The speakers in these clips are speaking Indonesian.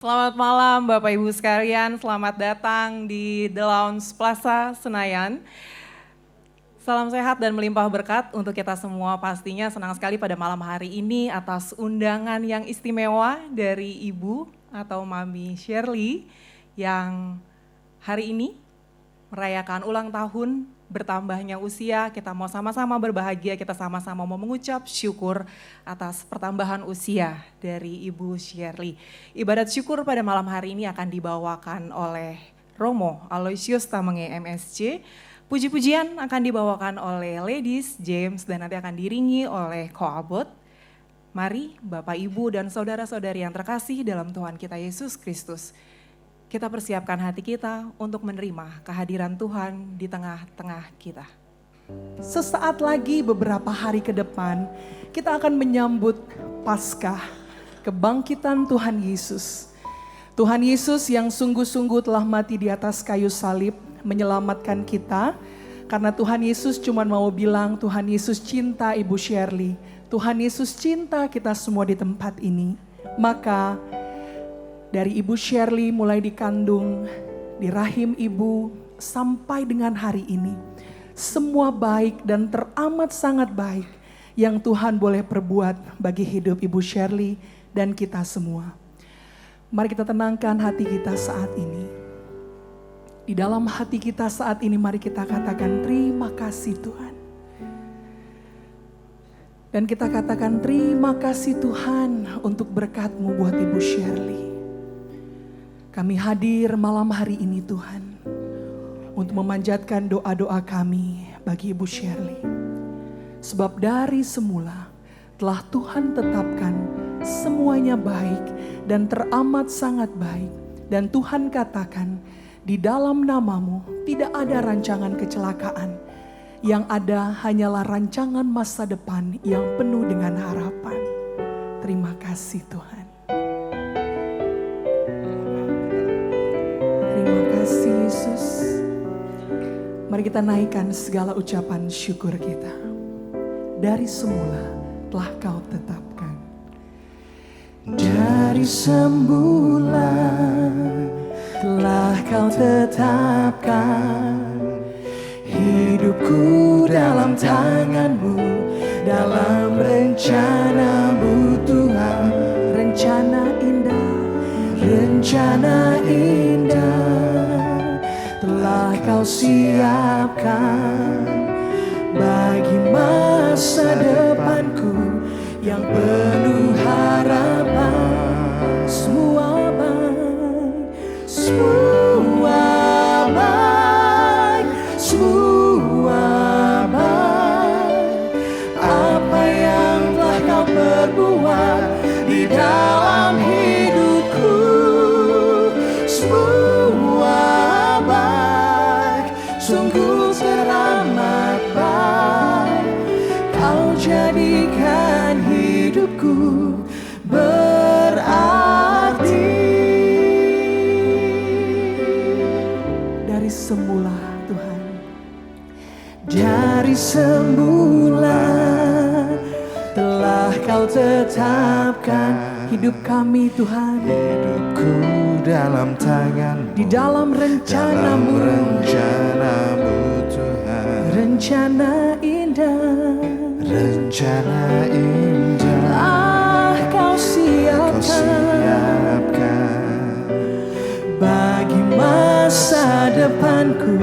Selamat malam Bapak Ibu sekalian, selamat datang di The Lounge Plaza Senayan. Salam sehat dan melimpah berkat untuk kita semua, pastinya senang sekali pada malam hari ini atas undangan yang istimewa dari Ibu atau Mami Shirley yang hari ini merayakan ulang tahun, bertambahnya usia, kita mau sama-sama berbahagia, kita sama-sama mau mengucap syukur atas pertambahan usia dari Ibu Shirley. Ibadat syukur pada malam hari ini akan dibawakan oleh Romo Aloysius Tamenge MSC. Puji-pujian akan dibawakan oleh Ladies James dan nanti akan diiringi oleh Koabot. Mari Bapak Ibu dan saudara-saudari yang terkasih dalam Tuhan kita Yesus Kristus, kita persiapkan hati kita untuk menerima kehadiran Tuhan di tengah-tengah kita. Sesaat lagi beberapa hari ke depan, kita akan menyambut Paskah, kebangkitan Tuhan Yesus. Tuhan Yesus yang sungguh-sungguh telah mati di atas kayu salib, menyelamatkan kita. Karena Tuhan Yesus cuma mau bilang, Tuhan Yesus cinta Ibu Shirley. Tuhan Yesus cinta kita semua di tempat ini. Maka dari Ibu Shirley mulai dikandung di rahim ibu sampai dengan hari ini, semua baik dan teramat sangat baik yang Tuhan boleh perbuat bagi hidup Ibu Shirley dan kita semua. Mari kita tenangkan hati kita saat ini. Di dalam hati kita saat ini mari kita katakan terima kasih Tuhan. Dan kita katakan terima kasih Tuhan untuk berkat-Mu buat Ibu Shirley. Kami hadir malam hari ini Tuhan, untuk memanjatkan doa-doa kami bagi Ibu Shirley. Sebab dari semula telah Tuhan tetapkan semuanya baik dan teramat sangat baik. Dan Tuhan katakan di dalam nama-Mu tidak ada rancangan kecelakaan. Yang ada hanyalah rancangan masa depan yang penuh dengan harapan. Terima kasih Tuhan. Terima kasih Yesus. Mari kita naikkan segala ucapan syukur kita. Dari semula telah Kau tetapkan. Dari semula telah Kau tetapkan. Hidupku dalam tangan-Mu, dalam rencana-Mu Tuhan. Rencana indah, rencana indah telah Kau siapkan bagi masa depanku yang penuh harapan. Semua baik, semua baik, semua baik. Apa yang telah Kau perbuat di dalam hidupku, semua baik, sungguh teramat baik. Kau jadikan hidupku berarti. Dari semula Tuhan, dari semula telah Kau tetapkan hidup kami Tuhan. Hidupku dalam tangan-Mu, Di dalam rencana-Mu, rencana-Mu Tuhan. rencana indah Rencana indah telah Kau Kau siapkan siapkan bagi masa depanku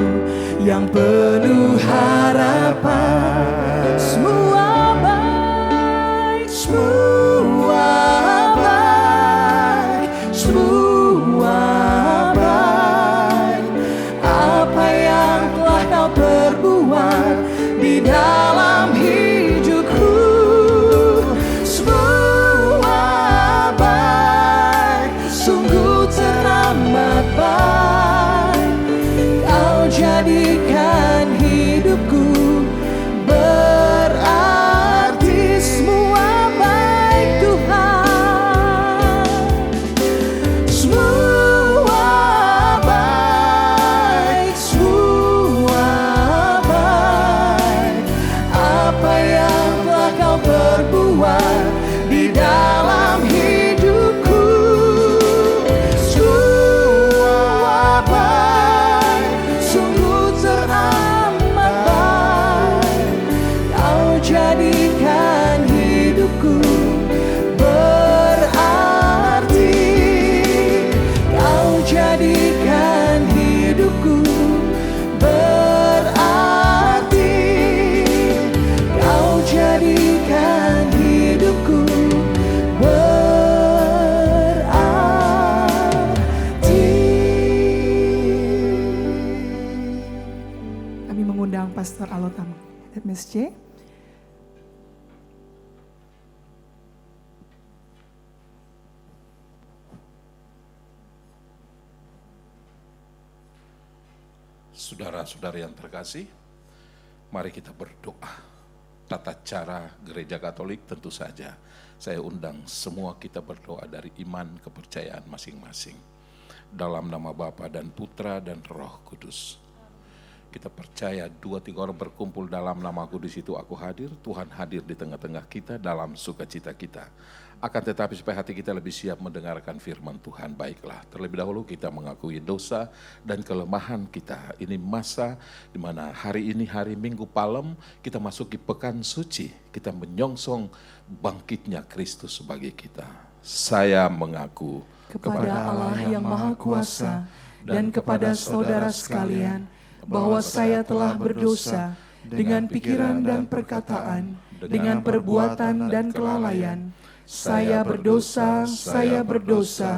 yang penuh harapan. Semua baik, semua baik, semua baik. Apa yang telah Kau perbuat di dalam hidupku, semua baik, sungguh teramat baik. Kau jadikan hidupku berarti. Semua baik Tuhan, Pastor Alotam MSC. Saudara-saudara yang terkasih, mari kita berdoa. Tata cara gereja Katolik tentu saja saya undang semua kita berdoa dari iman kepercayaan masing-masing. Dalam nama Bapa dan Putra dan Roh Kudus. Kita percaya 2-3 orang berkumpul dalam nama Aku, di situ Aku hadir. Tuhan hadir di tengah-tengah kita dalam sukacita kita. Akan tetapi supaya hati kita lebih siap mendengarkan firman Tuhan, baiklah terlebih dahulu kita mengakui dosa dan kelemahan kita. Ini masa di mana hari ini hari Minggu Palem, kita masuki pekan suci, kita menyongsong bangkitnya Kristus sebagai kita. Saya mengaku Kepada Allah yang Maha Kuasa dan kepada saudara sekalian, bahwa saya telah berdosa dengan pikiran dan perkataan, dengan perbuatan dan kelalaian. Saya berdosa,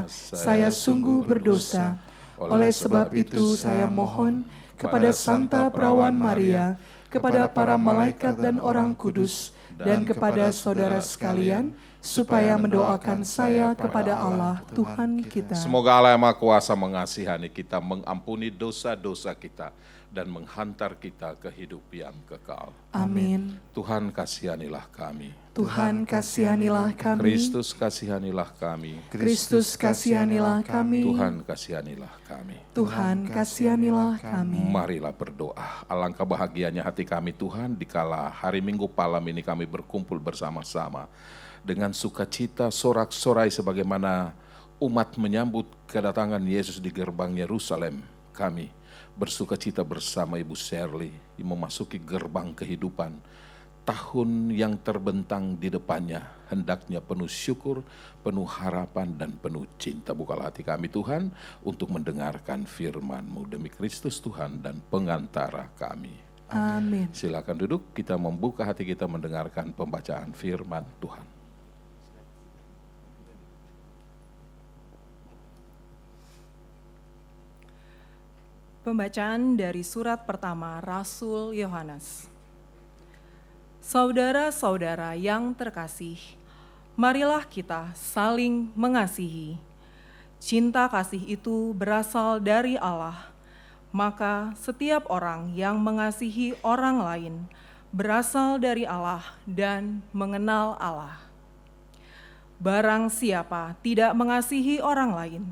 saya sungguh berdosa. Oleh sebab itu saya mohon kepada Santa Perawan Maria, kepada para malaikat dan orang kudus, dan kepada saudara sekalian, supaya mendoakan saya kepada Allah Tuhan kita. semoga Allah yang Maha Kuasa mengasihani kita, mengampuni dosa-dosa kita, dan menghantar kita ke hidup yang kekal. Amin. Tuhan kasihanilah kami. Tuhan kasihanilah kami. Kristus kasihanilah kami. Kristus kasihanilah kami. Tuhan kasihanilah kami. Tuhan kasihanilah kami. Marilah berdoa. Alangkah bahagianya hati kami Tuhan, dikala hari Minggu Palem ini kami berkumpul bersama-sama dengan sukacita sorak-sorai sebagaimana umat menyambut kedatangan Yesus di gerbang Yerusalem. Kami bersukacita bersama Ibu Shirley yang memasuki gerbang kehidupan. Tahun yang terbentang di depannya hendaknya penuh syukur, penuh harapan, dan penuh cinta. Bukalah hati kami Tuhan untuk mendengarkan firman-Mu demi Kristus Tuhan dan pengantara kami. Amin. Silakan duduk, kita membuka hati kita mendengarkan pembacaan firman Tuhan. Pembacaan dari surat pertama Rasul Yohanes. Saudara-saudara yang terkasih, marilah kita saling mengasihi. Cinta kasih itu berasal dari Allah, maka setiap orang yang mengasihi orang lain berasal dari Allah dan mengenal Allah. Barang siapa tidak mengasihi orang lain,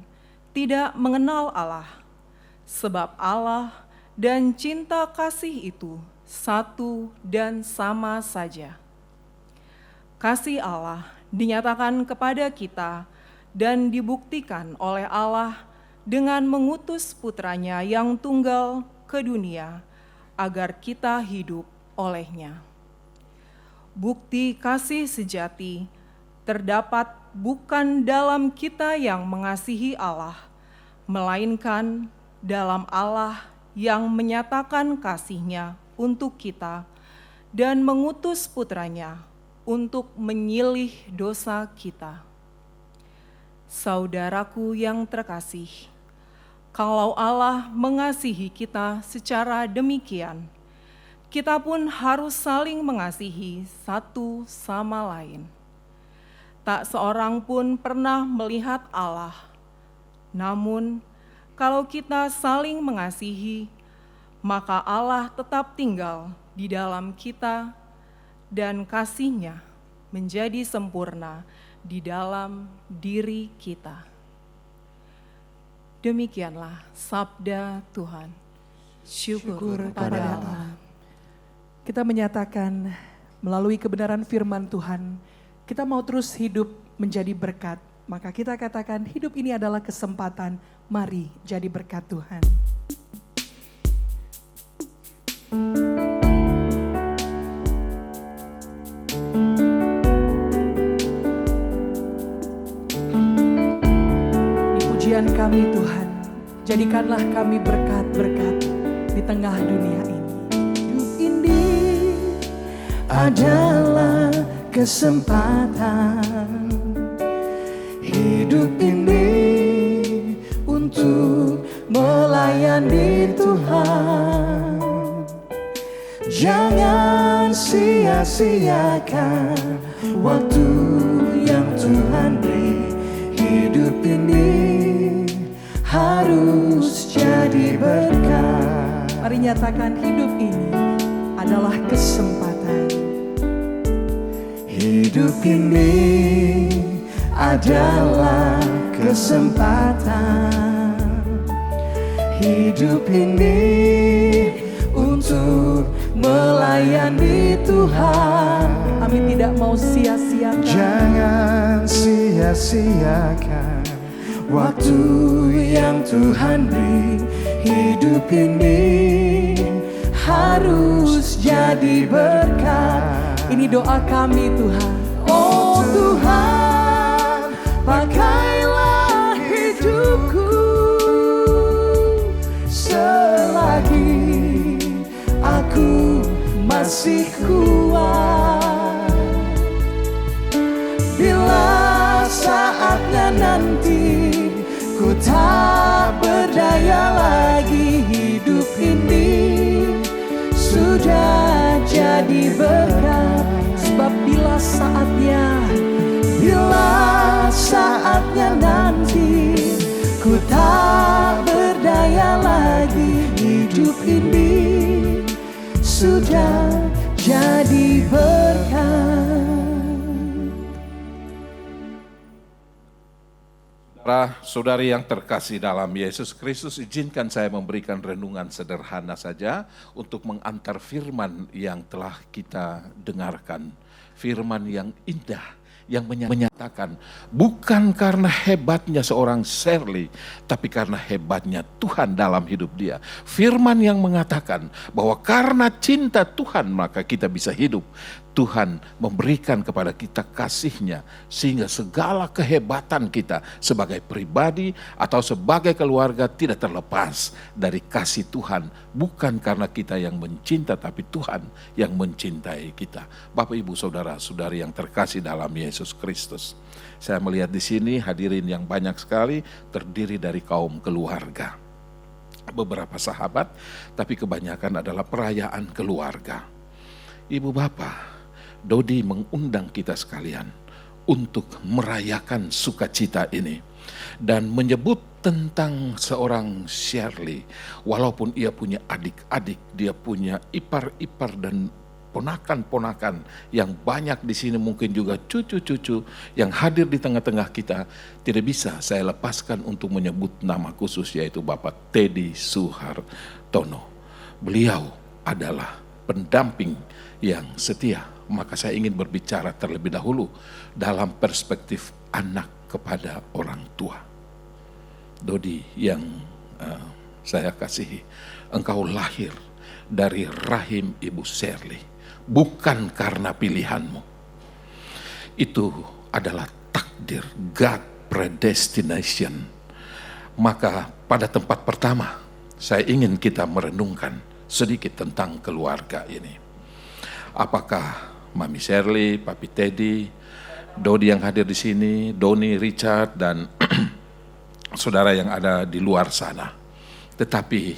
tidak mengenal Allah, sebab Allah dan cinta kasih itu satu dan sama saja. Kasih Allah dinyatakan kepada kita dan dibuktikan oleh Allah dengan mengutus putranya yang tunggal ke dunia agar kita hidup olehnya. Bukti kasih sejati terdapat bukan dalam kita yang mengasihi Allah, melainkan dalam Allah yang menyatakan kasih-Nya untuk kita dan mengutus putranya untuk menyilih dosa kita. Saudaraku yang terkasih, kalau Allah mengasihi kita secara demikian, kita pun harus saling mengasihi satu sama lain. Tak seorang pun pernah melihat Allah, namun kalau kita saling mengasihi, maka Allah tetap tinggal di dalam kita dan kasih-Nya menjadi sempurna di dalam diri kita. Demikianlah sabda Tuhan. Syukur pada Allah. Kita menyatakan melalui kebenaran firman Tuhan, kita mau terus hidup menjadi berkat. Maka kita katakan hidup ini adalah kesempatan, mari jadi berkat Tuhan. Di pujian kami Tuhan, jadikanlah kami berkat-berkat di tengah dunia ini. Hidup ini adalah kesempatan, hidup ini untuk melayani Tuhan. Jangan sia-siakan waktu yang Tuhan beri. Hidup ini harus jadi berkat. Mari nyatakan hidup ini adalah kesempatan. Hidup ini adalah kesempatan. Hidup ini untuk melayani Tuhan. Kami tidak mau sia-siakan. Jangan sia-siakan waktu yang Tuhan beri. Hidup ini harus jadi berkat. Ini doa kami Tuhan. Oh Tuhan, pakailah hidupku selagi aku masih kuat. Bila saatnya nanti ku tak berdaya lagi, hidup ini sudah jadi berkat. Sebab bila saatnya nanti ku tak berdaya lagi, hidup ini sudah jadi berkat. Saudara-saudari yang terkasih dalam Yesus Kristus, izinkan saya memberikan renungan sederhana saja untuk mengantar firman yang telah kita dengarkan. Firman yang indah, yang menyatakan bukan karena hebatnya seorang Shirley, tapi karena hebatnya Tuhan dalam hidup dia. Firman yang mengatakan bahwa karena cinta Tuhan maka kita bisa hidup. Tuhan memberikan kepada kita kasih-Nya sehingga segala kehebatan kita sebagai pribadi atau sebagai keluarga tidak terlepas dari kasih Tuhan. Bukan karena kita yang mencinta, tapi Tuhan yang mencintai kita. Bapak, Ibu, Saudara-saudari yang terkasih dalam Yesus Kristus. Saya melihat di sini hadirin yang banyak sekali terdiri dari kaum keluarga. Beberapa sahabat, tapi kebanyakan adalah perayaan keluarga. Ibu Bapak, Dodi mengundang kita sekalian untuk merayakan sukacita ini dan menyebut tentang seorang Shirley. Walaupun ia punya adik-adik, dia punya ipar-ipar dan ponakan-ponakan yang banyak di sini, mungkin juga cucu-cucu yang hadir di tengah-tengah kita, tidak bisa saya lepaskan untuk menyebut nama khusus, yaitu Bapak Teddy Suhartono. Beliau adalah pendamping yang setia. Maka saya ingin berbicara terlebih dahulu dalam perspektif anak kepada orang tua. Dodi yang saya kasihi, engkau lahir dari rahim Ibu Shirley, bukan karena pilihanmu. Itu adalah takdir, God predestination. Maka pada tempat pertama, saya ingin kita merenungkan sedikit tentang keluarga ini. Apakah Mami Shirley, Papi Teddy, Dodi yang hadir di sini, Doni, Richard, dan saudara yang ada di luar sana. Tetapi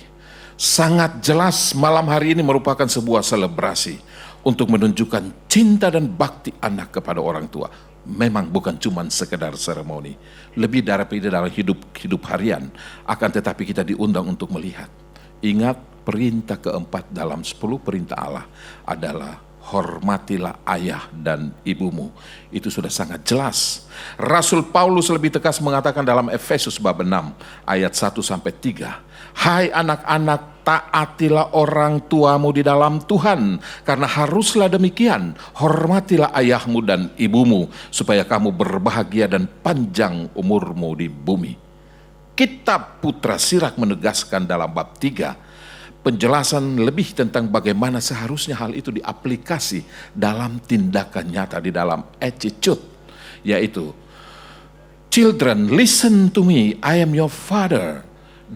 sangat jelas malam hari ini merupakan sebuah selebrasi untuk menunjukkan cinta dan bakti anak kepada orang tua. Memang bukan cuma sekedar seremoni, lebih dari dalam hidup harian. Akan tetapi kita diundang untuk melihat. Ingat, perintah keempat dalam 10 perintah Allah adalah hormatilah ayah dan ibumu. Itu sudah sangat jelas. Rasul Paulus lebih tegas mengatakan dalam Efesus bab 6 ayat 1-3. Hai anak-anak, taatilah orang tuamu di dalam Tuhan, karena haruslah demikian. Hormatilah ayahmu dan ibumu, supaya kamu berbahagia dan panjang umurmu di bumi. Kitab Putra Sirak menegaskan dalam bab 3 penjelasan lebih tentang bagaimana seharusnya hal itu diaplikasi dalam tindakan nyata, di dalam attitude, yaitu children, listen to me, I am your father,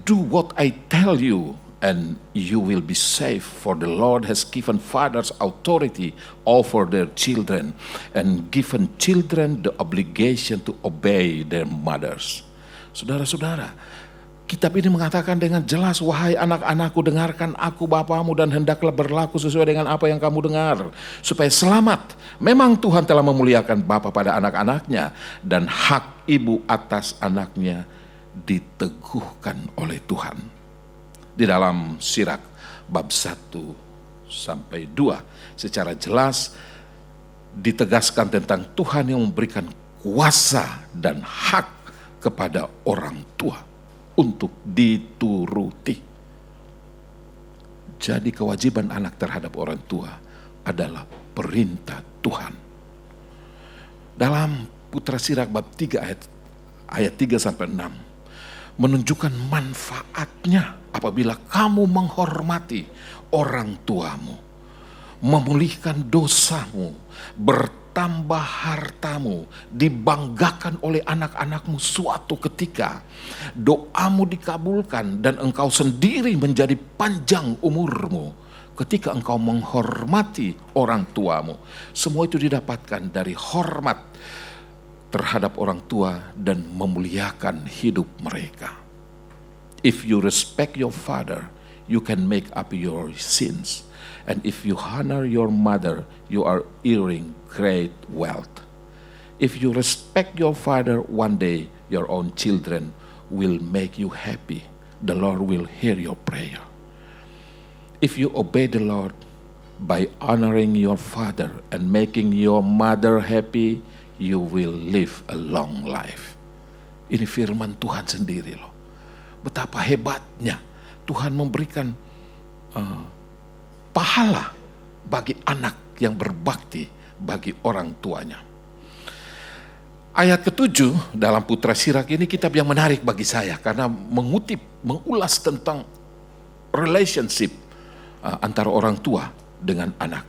do what I tell you and you will be safe, for the Lord has given fathers authority over their children and given children the obligation to obey their mothers. Saudara-saudara, Kitab ini mengatakan dengan jelas, wahai anak-anakku, dengarkan aku Bapamu dan hendaklah berlaku sesuai dengan apa yang kamu dengar, supaya selamat. Memang Tuhan telah memuliakan bapa pada anak-anaknya, dan hak ibu atas anaknya diteguhkan oleh Tuhan. Di dalam Sirak bab 1 sampai 2 secara jelas ditegaskan tentang Tuhan yang memberikan kuasa dan hak kepada orang tua untuk dituruti. Jadi kewajiban anak terhadap orang tua adalah perintah Tuhan. Dalam Putra Sirak bab 3 ayat 3 sampai 6 menunjukkan manfaatnya apabila kamu menghormati orang tuamu, memulihkan dosamu, bertambah hartamu, dibanggakan oleh anak-anakmu suatu ketika, doamu dikabulkan dan engkau sendiri menjadi panjang umurmu ketika engkau menghormati orang tuamu. Semua itu didapatkan dari hormat terhadap orang tua dan memuliakan hidup mereka. If you respect your father, you can make up your sins. And if you honor your mother, you are earning great wealth. If you respect your father, one day your own children will make you happy. The Lord will hear your prayer. If you obey the Lord by honoring your father and making your mother happy, you will live a long life. Ini firman Tuhan sendiri loh. Betapa hebatnya Tuhan memberikan pahala bagi anak yang berbakti bagi orang tuanya. Ayat ke-7 dalam Putra Sirak ini kitab yang menarik bagi saya karena mengulas tentang relationship antara orang tua dengan anak.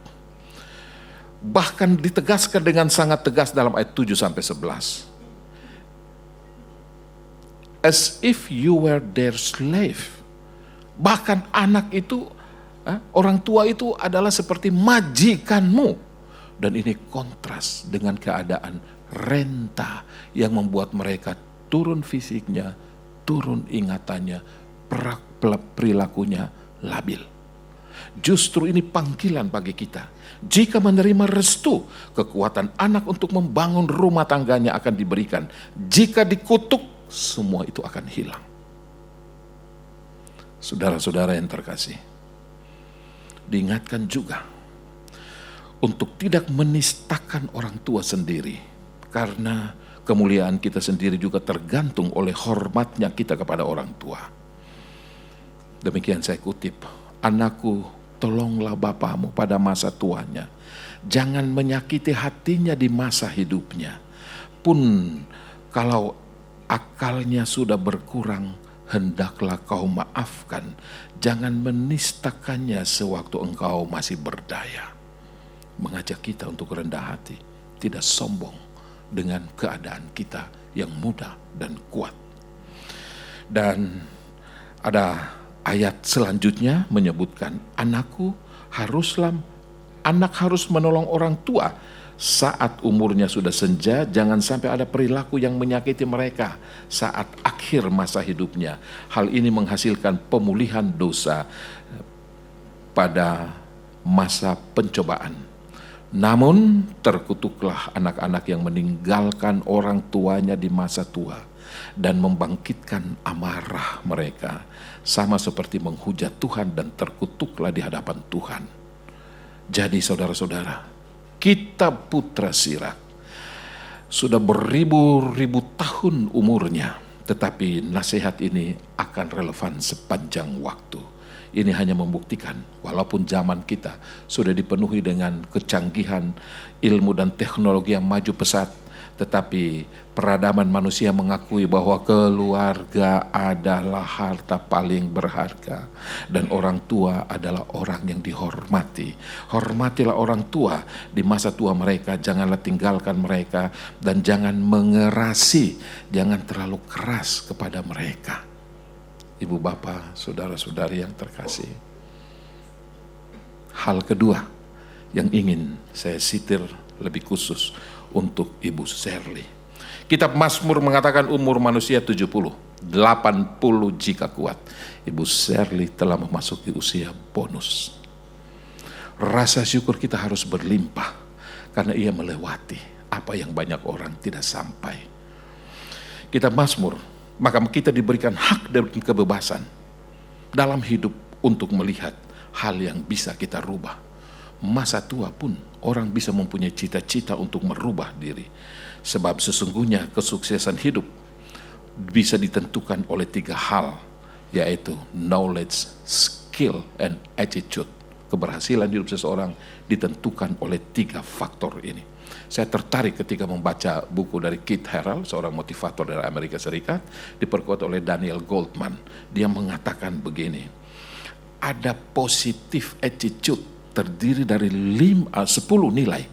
Bahkan ditegaskan dengan sangat tegas dalam ayat 7 sampai 11. As if you were their slave. Bahkan anak itu, orang tua itu adalah seperti majikanmu. Dan ini kontras dengan keadaan renta yang membuat mereka turun fisiknya, turun ingatannya, perilakunya labil. Justru ini panggilan bagi kita. Jika menerima restu, kekuatan anak untuk membangun rumah tangganya akan diberikan. Jika dikutuk, semua itu akan hilang. Saudara-saudara yang terkasih, diingatkan juga untuk tidak menistakan orang tua sendiri, karena kemuliaan kita sendiri juga tergantung oleh hormatnya kita kepada orang tua. Demikian saya kutip, anakku, tolonglah bapamu pada masa tuanya, jangan menyakiti hatinya di masa hidupnya. Pun kalau akalnya sudah berkurang, hendaklah kau maafkan, jangan menistakannya sewaktu engkau masih berdaya. Mengajak kita untuk rendah hati, tidak sombong dengan keadaan kita yang muda dan kuat. Dan ada ayat selanjutnya menyebutkan, anak harus menolong orang tua saat umurnya sudah senja, jangan sampai ada perilaku yang menyakiti mereka saat akhir masa hidupnya. Hal ini menghasilkan pemulihan dosa pada masa pencobaan. Namun terkutuklah anak-anak yang meninggalkan orang tuanya di masa tua dan membangkitkan amarah mereka, sama seperti menghujat Tuhan dan terkutuklah di hadapan Tuhan. Jadi saudara-saudara, kitab Putra Sirak sudah beribu-ribu tahun umurnya, tetapi nasihat ini akan relevan sepanjang waktu. Ini hanya membuktikan walaupun zaman kita sudah dipenuhi dengan kecanggihan ilmu dan teknologi yang maju pesat, tetapi peradaban manusia mengakui bahwa keluarga adalah harta paling berharga dan orang tua adalah orang yang dihormati. Hormatilah orang tua di masa tua mereka, janganlah tinggalkan mereka dan jangan mengerasi, jangan terlalu keras kepada mereka. Ibu bapak, saudara-saudari yang terkasih, hal kedua yang ingin saya sitir lebih khusus untuk Ibu Shirley. Kitab Mazmur mengatakan umur manusia 70 80 jika kuat. Ibu Shirley telah memasuki usia bonus. Rasa syukur kita harus berlimpah karena ia melewati apa yang banyak orang tidak sampai. Kita mazmur, maka kita diberikan hak dan kebebasan dalam hidup untuk melihat hal yang bisa kita rubah. Masa tua pun orang bisa mempunyai cita-cita untuk merubah diri. Sebab sesungguhnya kesuksesan hidup bisa ditentukan oleh 3 hal, yaitu knowledge, skill, and attitude. Keberhasilan hidup seseorang ditentukan oleh 3 faktor ini. Saya tertarik ketika membaca buku dari Keith Harrell, seorang motivator dari Amerika Serikat, diperkuat oleh Daniel Goldman. Dia mengatakan begini, ada positive attitude terdiri dari 10 nilai,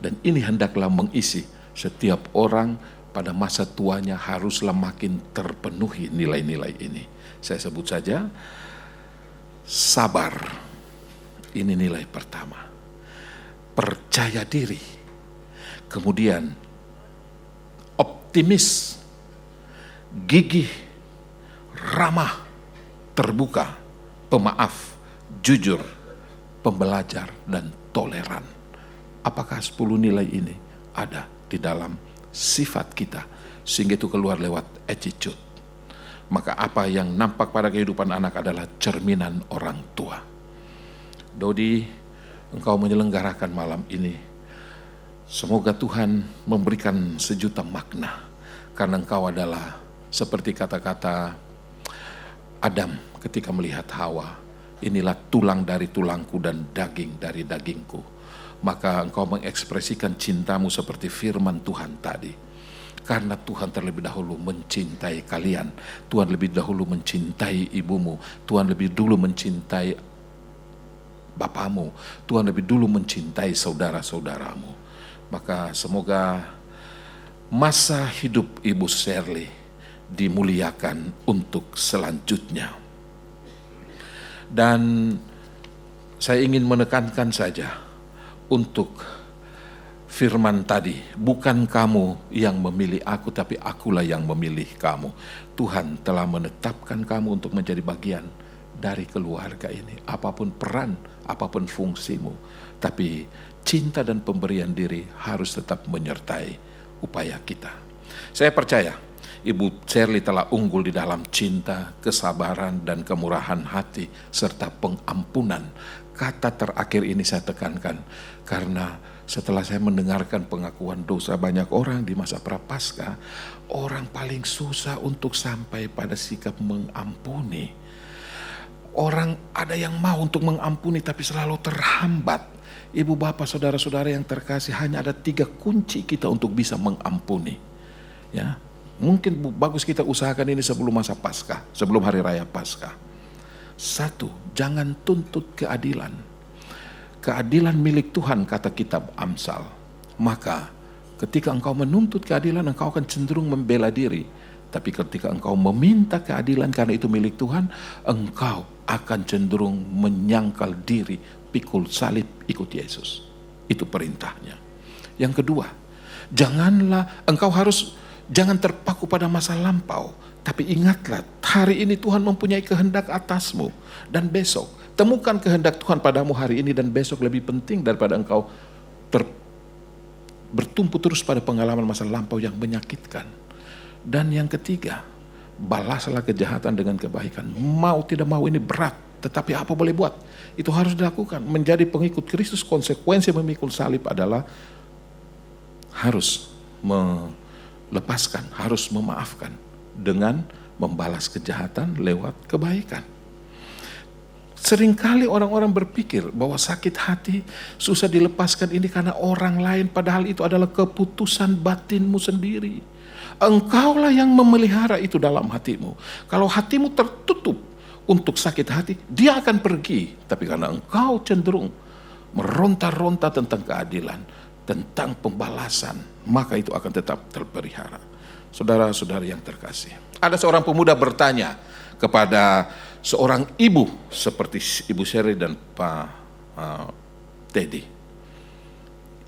dan ini hendaklah mengisi setiap orang pada masa tuanya, haruslah makin terpenuhi nilai-nilai ini. Saya sebut saja, sabar, ini nilai pertama. Percaya diri, kemudian optimis, gigih, ramah, terbuka, pemaaf, jujur, pembelajar, dan toleran. Apakah 10 nilai ini ada di dalam sifat kita sehingga itu keluar lewat attitude? Maka apa yang nampak pada kehidupan anak adalah cerminan orang tua. Dodi, engkau menyelenggarakan malam ini, semoga Tuhan memberikan sejuta makna, karena engkau adalah seperti kata-kata Adam ketika melihat Hawa, inilah tulang dari tulangku dan daging dari dagingku. Maka engkau mengekspresikan cintamu seperti firman Tuhan tadi. Karena Tuhan terlebih dahulu mencintai kalian, Tuhan lebih dahulu mencintai ibumu, Tuhan lebih dulu mencintai bapamu, Tuhan lebih dulu mencintai saudara-saudaramu. Maka semoga masa hidup Ibu Shirley dimuliakan untuk selanjutnya. Dan saya ingin menekankan saja untuk firman tadi, bukan kamu yang memilih aku, tapi akulah yang memilih kamu. Tuhan telah menetapkan kamu untuk menjadi bagian dari keluarga ini. Apapun peran, apapun fungsimu, tapi cinta dan pemberian diri harus tetap menyertai upaya kita. Saya percaya Ibu Shirley telah unggul di dalam cinta, kesabaran, dan kemurahan hati, serta pengampunan. Kata terakhir ini saya tekankan, karena setelah saya mendengarkan pengakuan dosa banyak orang di masa Prapaskah, orang paling susah untuk sampai pada sikap mengampuni. Orang ada yang mau untuk mengampuni tapi selalu terhambat. Ibu bapak saudara-saudara yang terkasih, hanya ada 3 kunci kita untuk bisa mengampuni. Ya, mungkin bagus kita usahakan ini sebelum masa Paskah, sebelum hari raya Paskah. 1, jangan tuntut keadilan. Keadilan milik Tuhan, kata kitab Amsal. Maka ketika engkau menuntut keadilan, engkau akan cenderung membela diri. Tapi ketika engkau meminta keadilan karena itu milik Tuhan, engkau akan cenderung menyangkal diri, pikul salib, ikut Yesus. Itu perintahnya. Yang kedua, jangan terpaku pada masa lampau. Tapi ingatlah, hari ini Tuhan mempunyai kehendak atasmu. Dan besok, temukan kehendak Tuhan padamu hari ini dan besok lebih penting daripada engkau bertumpu terus pada pengalaman masa lampau yang menyakitkan. Dan yang ketiga, balaslah kejahatan dengan kebaikan. Mau tidak mau ini berat, tetapi apa boleh buat? Itu harus dilakukan. Menjadi pengikut Kristus, konsekuensi memikul salib adalah harus melepaskan, harus memaafkan dengan membalas kejahatan lewat kebaikan. Seringkali orang-orang berpikir bahwa sakit hati susah dilepaskan ini karena orang lain, padahal itu adalah keputusan batinmu sendiri. Engkaulah yang memelihara itu dalam hatimu. Kalau hatimu tertutup untuk sakit hati, dia akan pergi. Tapi karena engkau cenderung meronta-ronta tentang keadilan, tentang pembalasan, maka itu akan tetap terpelihara. Saudara-saudari yang terkasih, ada seorang pemuda bertanya kepada seorang ibu seperti Ibu Shirley dan Pak Teddy.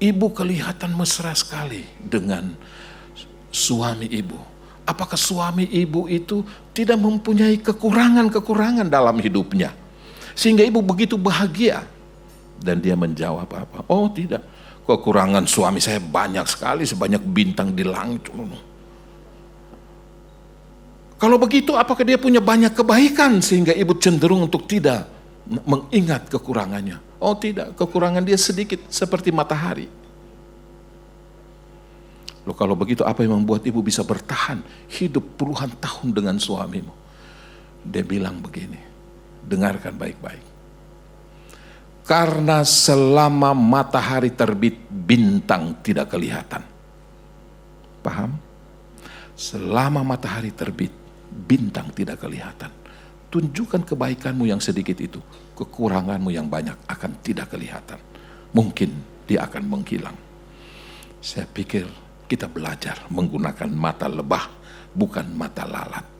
Ibu kelihatan mesra sekali dengan suami ibu. apakah suami ibu itu tidak mempunyai kekurangan-kekurangan dalam hidupnya, sehingga ibu begitu bahagia? Dan dia menjawab apa? Oh tidak, kekurangan suami saya banyak sekali, sebanyak bintang di langit. Kalau begitu, apakah dia punya banyak kebaikan sehingga ibu cenderung untuk tidak mengingat kekurangannya? Oh tidak, kekurangan dia sedikit seperti matahari. Loh, kalau begitu apa yang membuat ibu bisa bertahan hidup puluhan tahun dengan suamimu? Dia bilang begini, dengarkan baik-baik. Karena selama matahari terbit, bintang tidak kelihatan. Paham? Selama matahari terbit, bintang tidak kelihatan. Tunjukkan kebaikanmu yang sedikit itu, kekuranganmu yang banyak akan tidak kelihatan. Mungkin dia akan menghilang. Saya pikir kita belajar menggunakan mata lebah, bukan mata lalat.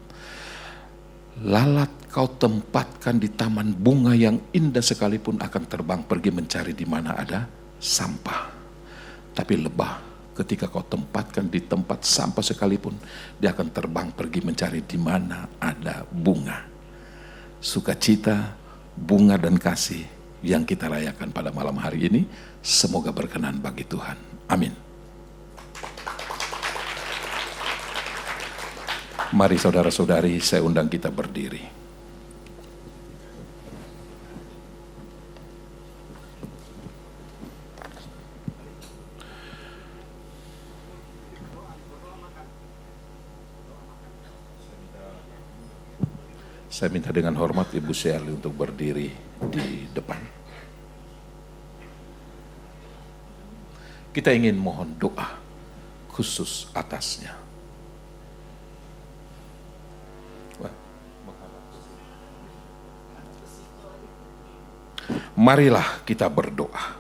Lalat kau tempatkan di taman bunga yang indah sekalipun akan terbang pergi mencari di mana ada sampah. Tapi lebah, ketika kau tempatkan di tempat sampah sekalipun, dia akan terbang pergi mencari di mana ada bunga. Sukacita, bunga dan kasih yang kita rayakan pada malam hari ini, semoga berkenan bagi Tuhan. Amin. Mari saudara-saudari, saya undang kita berdiri. Saya minta dengan hormat Ibu Shirley untuk berdiri di depan. Kita ingin mohon doa khusus atasnya. Marilah kita berdoa.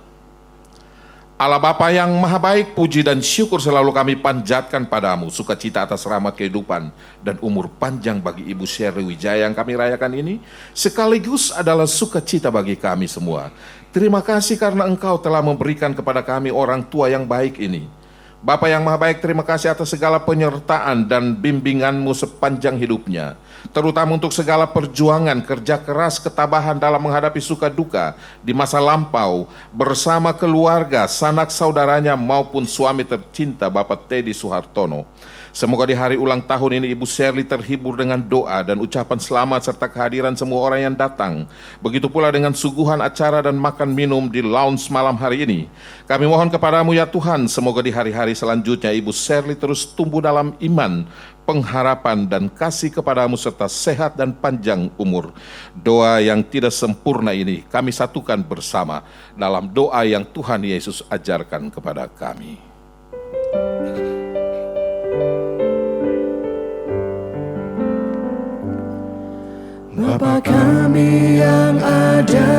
Allah Bapa yang Maha Baik, puji dan syukur selalu kami panjatkan padamu, sukacita atas rahmat kehidupan dan umur panjang bagi Ibu Shirley Wijaya yang kami rayakan ini, sekaligus adalah sukacita bagi kami semua. Terima kasih karena Engkau telah memberikan kepada kami orang tua yang baik ini. Bapa yang Maha Baik, terima kasih atas segala penyertaan dan bimbingan-Mu sepanjang hidupnya, terutama untuk segala perjuangan, kerja keras, ketabahan dalam menghadapi suka duka di masa lampau bersama keluarga, sanak saudaranya maupun suami tercinta Bapak Teddy Suhartono. Semoga di hari ulang tahun ini Ibu Shirley terhibur dengan doa dan ucapan selamat serta kehadiran semua orang yang datang. Begitu pula dengan suguhan acara dan makan minum di lounge malam hari ini. Kami mohon kepadamu ya Tuhan, semoga di hari-hari selanjutnya Ibu Shirley terus tumbuh dalam iman, pengharapan dan kasih kepadamu serta sehat dan panjang umur. Doa yang tidak sempurna ini kami satukan bersama dalam doa yang Tuhan Yesus ajarkan kepada kami. Bapa kami yang ada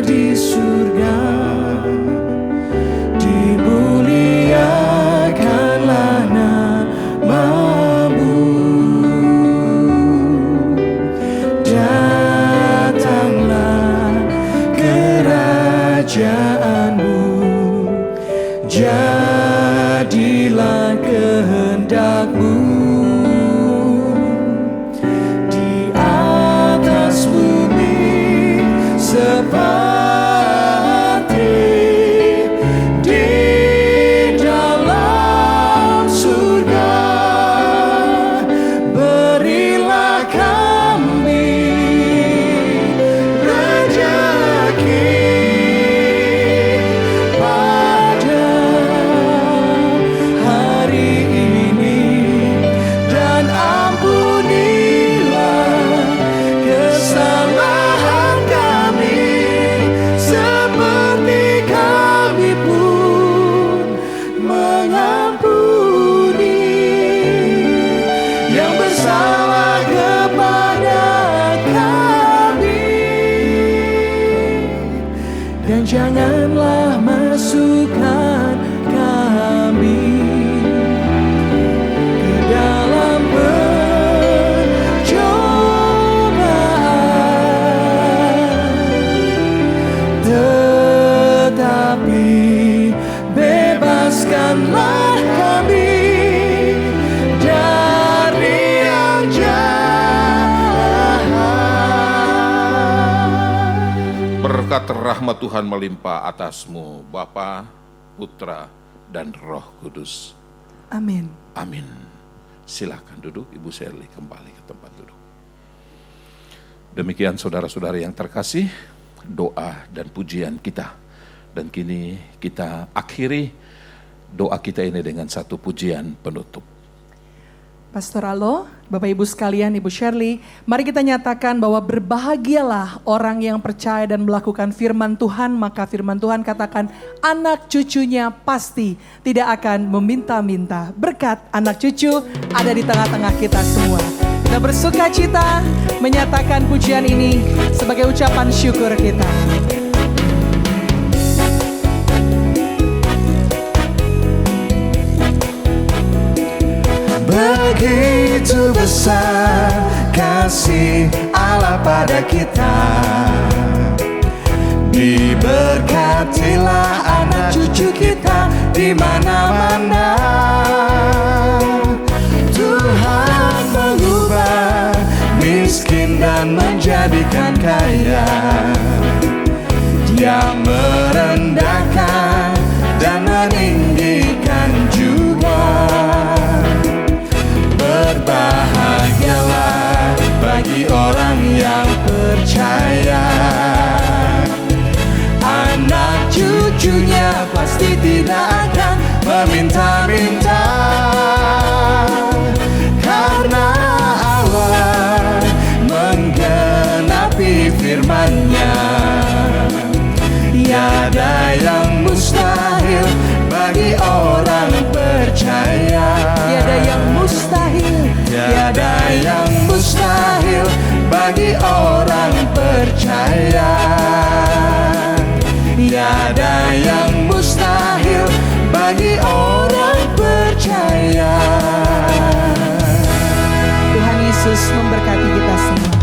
di surga, dimuliakanlah nama-Mu, datanglah kerajaan-Mu, jadilah kehendak-Mu seperti di dalam surga. Berilah kami rezeki pada hari ini, dan ampunilah kesalahan kami seperti kami pun mengampuni yang bersalah kepada kami, dan janganlah masukkan kami ke dalam tetapi bebaskanlah kami dari berkat rahmat Tuhan melimpah atasmu, Bapa, Putra, dan Roh Kudus. Amin. Amin. Silakan duduk, Ibu Shirley kembali ke tempat duduk. Demikian saudara-saudari yang terkasih, doa dan pujian kita. Dan kini kita akhiri doa kita ini dengan satu pujian penutup. Pastor Alo, Bapak Ibu sekalian, Ibu Shirley, mari kita nyatakan bahwa berbahagialah orang yang percaya dan melakukan firman Tuhan, maka firman Tuhan katakan anak cucunya pasti tidak akan meminta-minta. Berkat anak cucu ada di tengah-tengah kita semua. Kita bersuka cita menyatakan pujian ini sebagai ucapan syukur kita. Begitu besar kasih Allah pada kita, diberkatilah anak cucu kita di mana-mana. Tuhan mengubah miskin dan menjadikan kaya. Dia merendahkan dan meninggikan juga. Berbahagialah bagi orang yang percaya, anak cucunya pasti tidak akan meminta-minta, karena Allah menggenapi firman-Nya. Tiada yang mustahil bagi orang percaya. Tiada yang mustahil, Tiada yang mustahil bagi orang percaya. Tiada yang mustahil bagi orang percaya. Tuhan Yesus memberkati kita semua.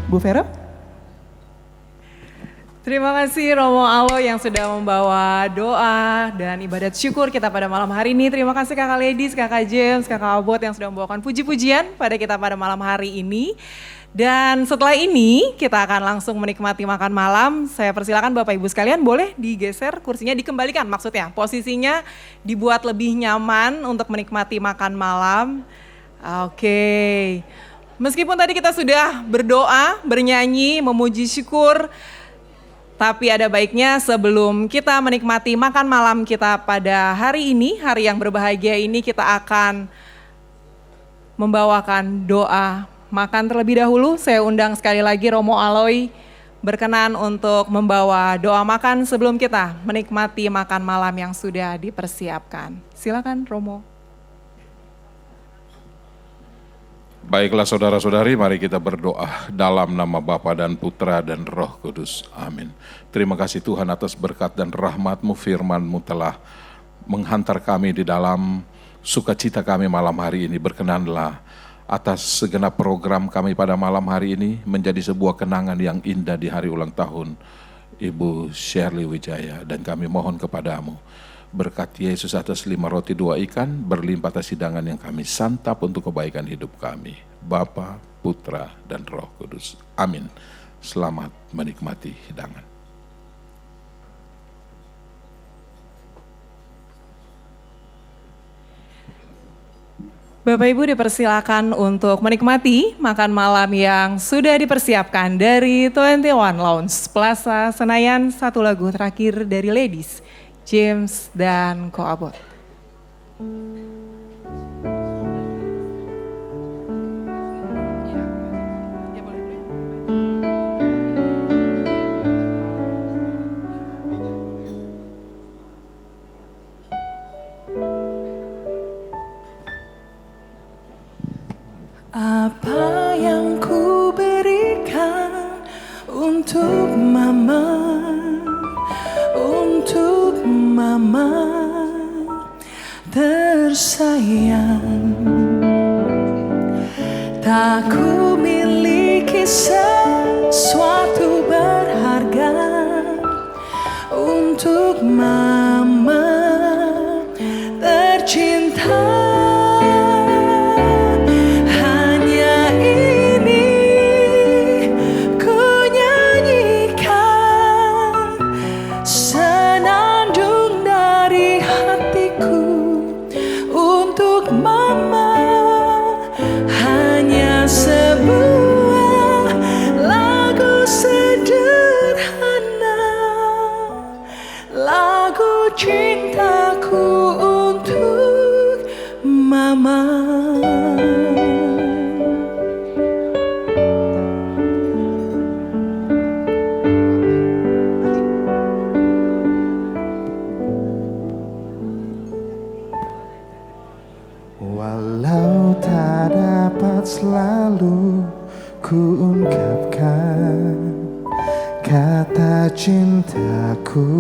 Bu Vero? Terima kasih Romo Alo yang sudah membawa doa dan ibadat syukur kita pada malam hari ini. Terima kasih Kakak Ladies, Kakak James, Kakak Abot yang sudah membawakan puji-pujian pada kita pada malam hari ini. Dan setelah ini kita akan langsung menikmati makan malam. Saya persilakan Bapak Ibu sekalian boleh digeser kursinya, dikembalikan maksudnya. Posisinya dibuat lebih nyaman untuk menikmati makan malam. Oke. Meskipun tadi kita sudah berdoa, bernyanyi, memuji syukur, tapi ada baiknya sebelum kita menikmati makan malam kita pada hari ini, hari yang berbahagia ini, kita akan membawakan doa makan terlebih dahulu. Saya undang sekali lagi Romo Aloy berkenan untuk membawa doa makan sebelum kita menikmati makan malam yang sudah dipersiapkan. Silakan Romo. Baiklah saudara-saudari, mari kita berdoa dalam nama Bapa dan Putra dan Roh Kudus. Amin. Terima kasih Tuhan atas berkat dan rahmat-Mu, firman-Mu telah menghantar kami di dalam sukacita kami malam hari ini. Berkenanlah atas segenap program kami pada malam hari ini menjadi sebuah kenangan yang indah di hari ulang tahun Ibu Shirley Wijaya. Dan kami mohon kepadamu, berkat Yesus atas 5 roti 2 ikan, berlimpah atas hidangan yang kami santap untuk kebaikan hidup kami. Bapa, Putra, dan Roh Kudus. Amin. Selamat menikmati hidangan. Bapak Ibu dipersilakan untuk menikmati makan malam yang sudah dipersiapkan dari 21 Lounge Plaza Senayan. Satu lagu terakhir dari Ladies, James dan Ko Abot. Apa yang ku berikan untuk mama tersayang, tak ku miliki sesuatu berharga untuk mama tercinta. Hanya ini ku nyanyikan ungkapkan kata cintaku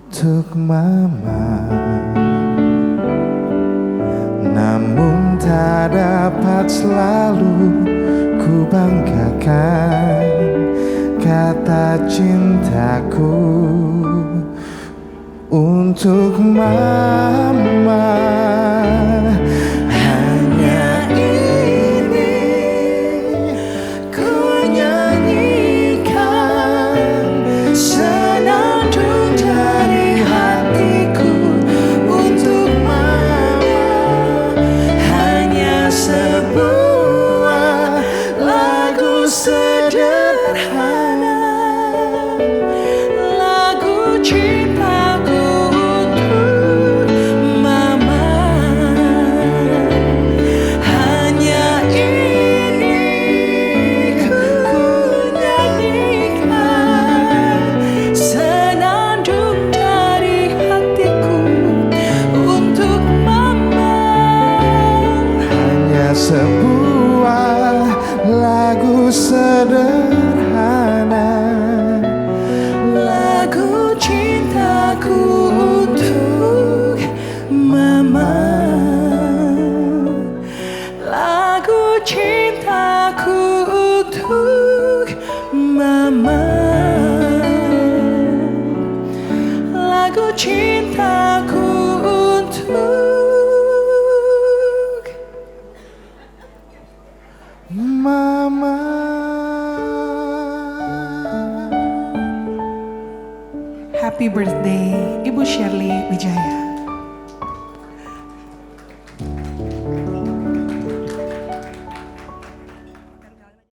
untuk mama, namun tak dapat selalu ku banggakan kata cintaku untuk mama. Hanya ini ku nyanyikan senandung dari hatiku untuk mama. Hanya sebuah lagu sederhana, lagu cintaku untuk mama. Hanya ini ku nyanyikan senandung dari hatiku untuk mama. Hanya sebuah lagu sederhana, lagu cintaku untuk mama. Lagu cintaku untuk mama. Lagu cintaku untuk mama. Happy birthday Ibu Shirley Wijaya.